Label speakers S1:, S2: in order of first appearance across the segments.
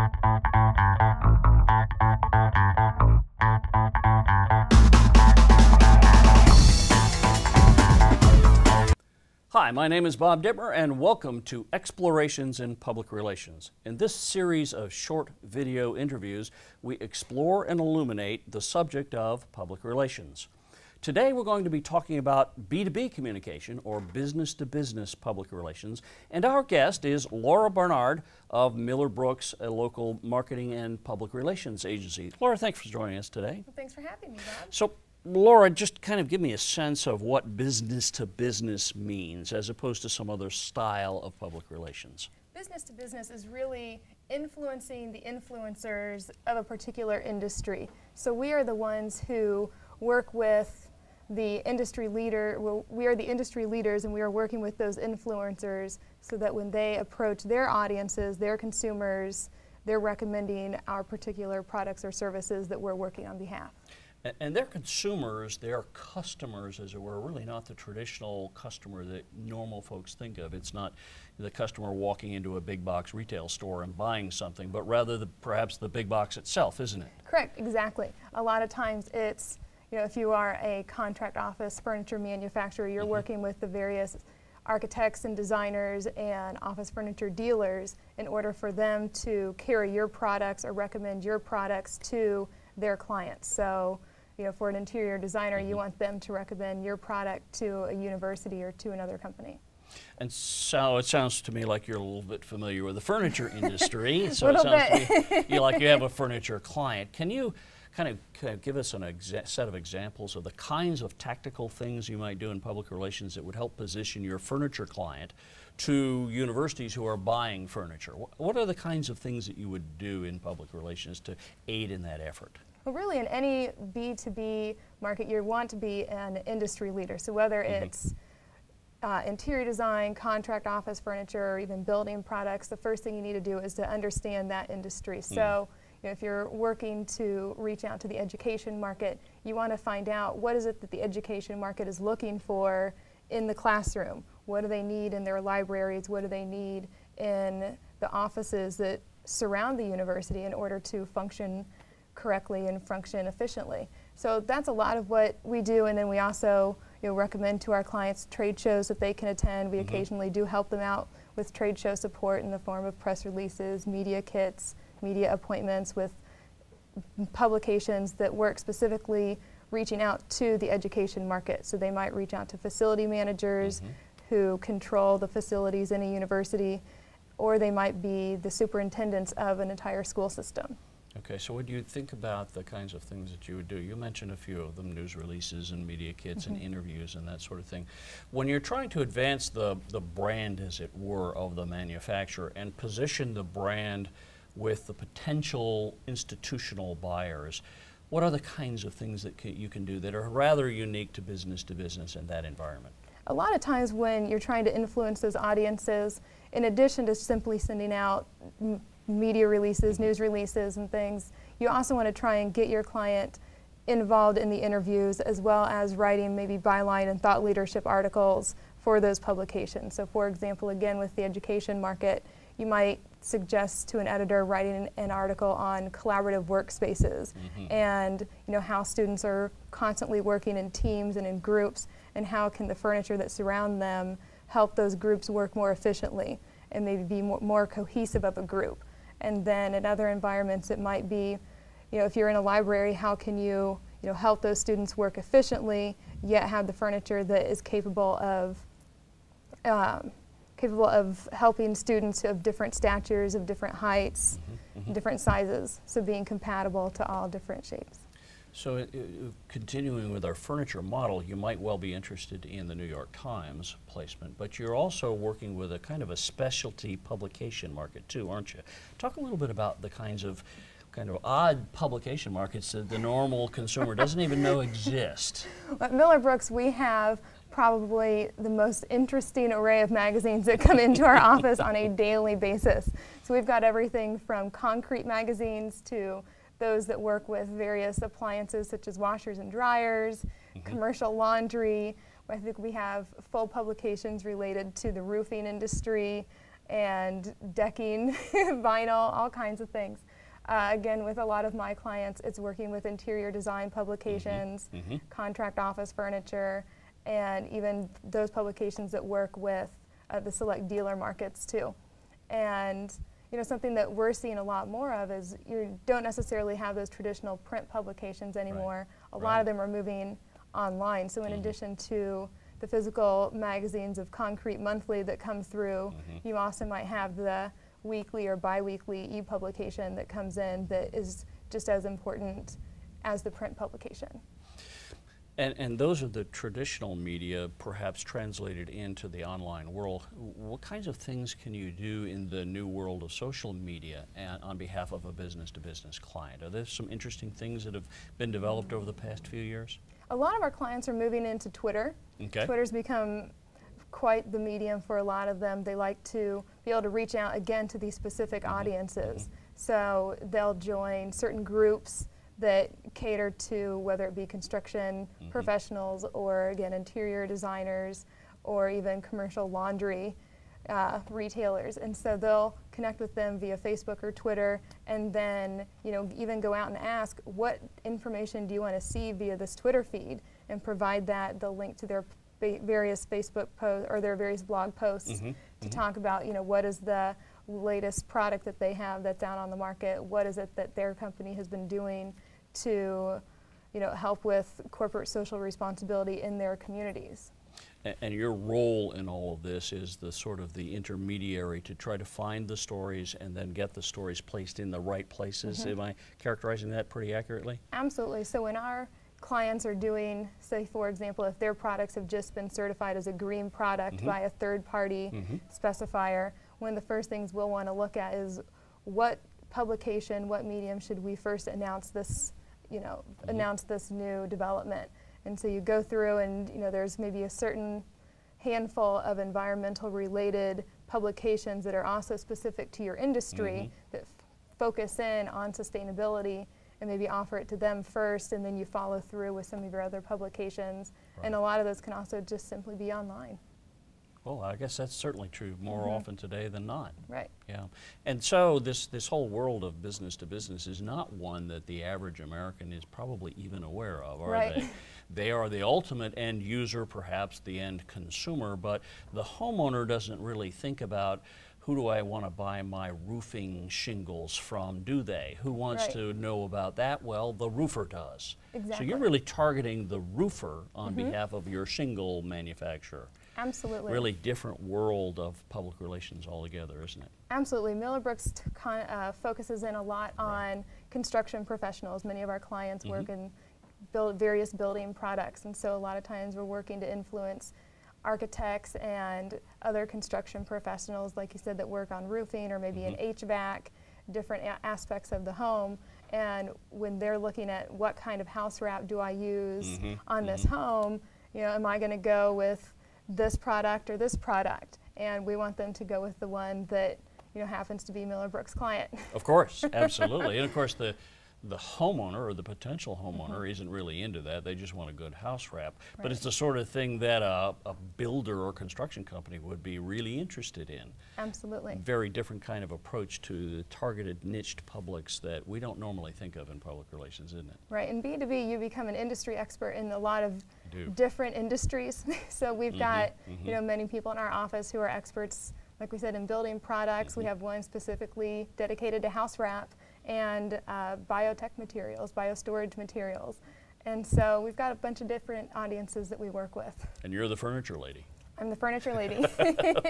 S1: Hi, my name is Bob Dittmer, and welcome to Explorations in Public Relations. In this series of short video interviews, we explore and illuminate the subject of public relations. Today we're going to be talking about B2B communication, or business-to-business public relations, and our guest is Laura Barnard of Miller Brooks, a local marketing and public relations agency. Laura, thanks for joining us today.
S2: Well, thanks for having me, Bob.
S1: So, Laura, just kind of give me a sense of what business-to-business means as opposed to some other style of public relations.
S2: Business-to-business is really influencing the influencers of a particular industry. So we are the ones who work with the industry leader. Well, we are the industry leaders, and we are working with those influencers so that when they approach their audiences, their consumers, they're recommending our particular products or services that we're working on behalf.
S1: And they're consumers, they're customers, as it were, really not the traditional customer that normal folks think of. It's not the customer walking into a big box retail store and buying something, but rather perhaps the big box itself, isn't it?
S2: Correct, exactly. A lot of times it's, you know, if you are a contract office furniture manufacturer, you're working with the various architects and designers and office furniture dealers in order for them to carry your products or recommend your products to their clients. So, you know, for an interior designer, you want them to recommend your product to a university or to another company.
S1: And so it sounds to me like you're a little bit familiar with the furniture industry. So
S2: it sounds
S1: to me like you have a furniture client. Can you kind of give us a set of examples of the kinds of tactical things you might do in public relations that would help position your furniture client to universities who are buying furniture? What are the kinds of things that you would do in public relations to aid in that effort?
S2: Well, really, in any B2B market, you want to be an industry leader. So whether it's interior design, contract office furniture, or even building products, the first thing you need to do is to understand that industry. So, you know, if you're working to reach out to the education market, you want to find out what is it that the education market is looking for in the classroom. What do they need in their libraries? What do they need in the offices that surround the university in order to function correctly and function efficiently? So that's a lot of what we do, and then we also, you know, recommend to our clients trade shows that they can attend. We occasionally do help them out with trade show support in the form of press releases, media kits, media appointments with publications that work specifically reaching out to the education market. So they might reach out to facility managers who control the facilities in a university, or they might be the superintendents of an entire school system.
S1: Okay, so when you think about the kinds of things that you would do, you mentioned a few of them, news releases and media kits and interviews and that sort of thing. When you're trying to advance the brand, as it were, of the manufacturer and position the brand with the potential institutional buyers, what are the kinds of things that you can do that are rather unique to business in that environment?
S2: A lot of times when you're trying to influence those audiences, in addition to simply sending out media releases, news releases and things, you also want to try and get your client involved in the interviews, as well as writing maybe byline and thought leadership articles for those publications. So for example, again with the education market, you might suggest to an editor writing an article on collaborative workspaces and, you know, how students are constantly working in teams and in groups, and how can the furniture that surround them help those groups work more efficiently and maybe be more cohesive of a group. And then in other environments it might be, you know, if you're in a library, how can you, help those students work efficiently yet have the furniture that is capable of helping students of different statures, of different heights, different sizes, so being compatible to all different shapes.
S1: So continuing with our furniture model, you might well be interested in the New York Times placement, but you're also working with a kind of a specialty publication market too, aren't you? Talk a little bit about the kind of odd publication markets that the normal consumer doesn't even know exist.
S2: At Miller Brooks, we have probably the most interesting array of magazines that come into our office on a daily basis. So we've got everything from concrete magazines to those that work with various appliances such as washers and dryers, commercial laundry. I think we have full publications related to the roofing industry, and decking, vinyl, all kinds of things. Again, with a lot of my clients, it's working with interior design publications, contract office furniture, and even those publications that work with the select dealer markets too. And you know, something that we're seeing a lot more of is you don't necessarily have those traditional print publications anymore. A lot of them are moving online. So in addition to the physical magazines of Concrete Monthly that come through, you also might have the weekly or bi-weekly e-publication that comes in that is just as important as the print publication.
S1: And those are the traditional media, perhaps translated into the online world. What kinds of things can you do in the new world of social media and on behalf of a business-to-business client? Are there some interesting things that have been developed over the past few years?
S2: A lot of our clients are moving into Twitter. Twitter's become quite the medium for a lot of them. They like to be able to reach out again to these specific audiences. So they'll join certain groups that cater to whether it be construction professionals or again interior designers or even commercial laundry retailers, and so they'll connect with them via Facebook or Twitter, and then even go out and ask, what information do you want to see via this Twitter feed, and provide that the link to their various Facebook posts or their various blog posts to talk about what is the latest product that they have that's out on the market, what is it that their company has been doing to help with corporate social responsibility in their communities.
S1: And your role in all of this is the sort of the intermediary to try to find the stories and then get the stories placed in the right places. Am I characterizing that pretty accurately? Absolutely.
S2: So when our clients are doing, say for example, if their products have just been certified as a green product by a third-party specifier, one of the first things we'll want to look at is what publication, what medium should we first announce this, announce this new development. And so you go through and there's maybe a certain handful of environmental related publications that are also specific to your industry that focus in on sustainability, and maybe offer it to them first, and then you follow through with some of your other publications. And a lot of those can also just simply be online.
S1: Well, I guess that's certainly true more often today than not.
S2: Right.
S1: Yeah. And so this whole world of business to business is not one that the average American is probably even aware of, are they? They are the ultimate end user, perhaps the end consumer, but the homeowner doesn't really think about, who do I want to buy my roofing shingles from, do they? Who wants to know about that? Well, the roofer does. So you're really targeting the roofer on behalf of your shingle manufacturer.
S2: Absolutely.
S1: Really different world of public relations altogether, isn't it?
S2: Absolutely. Miller Brooks focuses in a lot on construction professionals. Many of our clients work in various building products, and so a lot of times we're working to influence architects and other construction professionals, like you said, that work on roofing or maybe in HVAC, different aspects of the home. And when they're looking at what kind of house wrap do I use on this home, am I going to go with this product or this product? And we want them to go with the one that happens to be Miller Brooks' client.
S1: Of course, absolutely. And of course the homeowner or the potential homeowner isn't really into that. They just want a good house wrap. But it's the sort of thing that a builder or construction company would be really interested in.
S2: Absolutely.
S1: Very different kind of approach to the targeted niched publics that we don't normally think of in public relations, isn't it?
S2: Right. In B2B, you become an industry expert in a lot of different industries. So we've got many people in our office who are experts, like we said, in building products. We have one specifically dedicated to house wrap and biotech materials, biostorage materials. And so we've got a bunch of different audiences that we work with.
S1: And you're the furniture lady.
S2: I'm the furniture lady.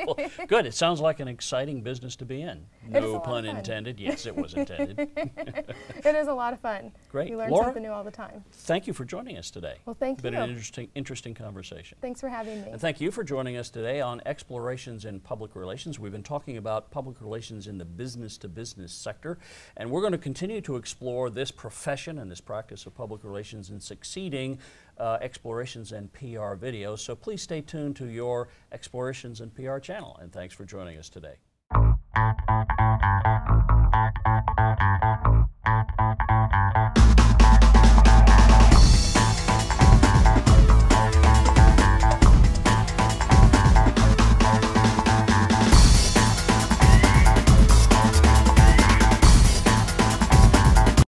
S1: Well, good. It sounds like an exciting business to be in. No pun intended. Yes, it was intended.
S2: It is a lot of fun.
S1: Great.
S2: You learn
S1: Laura,
S2: something new all the time.
S1: Thank you for joining us today.
S2: Well, thank you.
S1: It's been an interesting conversation.
S2: Thanks for having me.
S1: And thank you for joining us today on Explorations in Public Relations. We've been talking about public relations in the business-to-business sector, and we're going to continue to explore this profession and this practice of public relations in succeeding Explorations and PR videos. So please stay tuned to your Explorations and PR channel, and thanks for joining us today.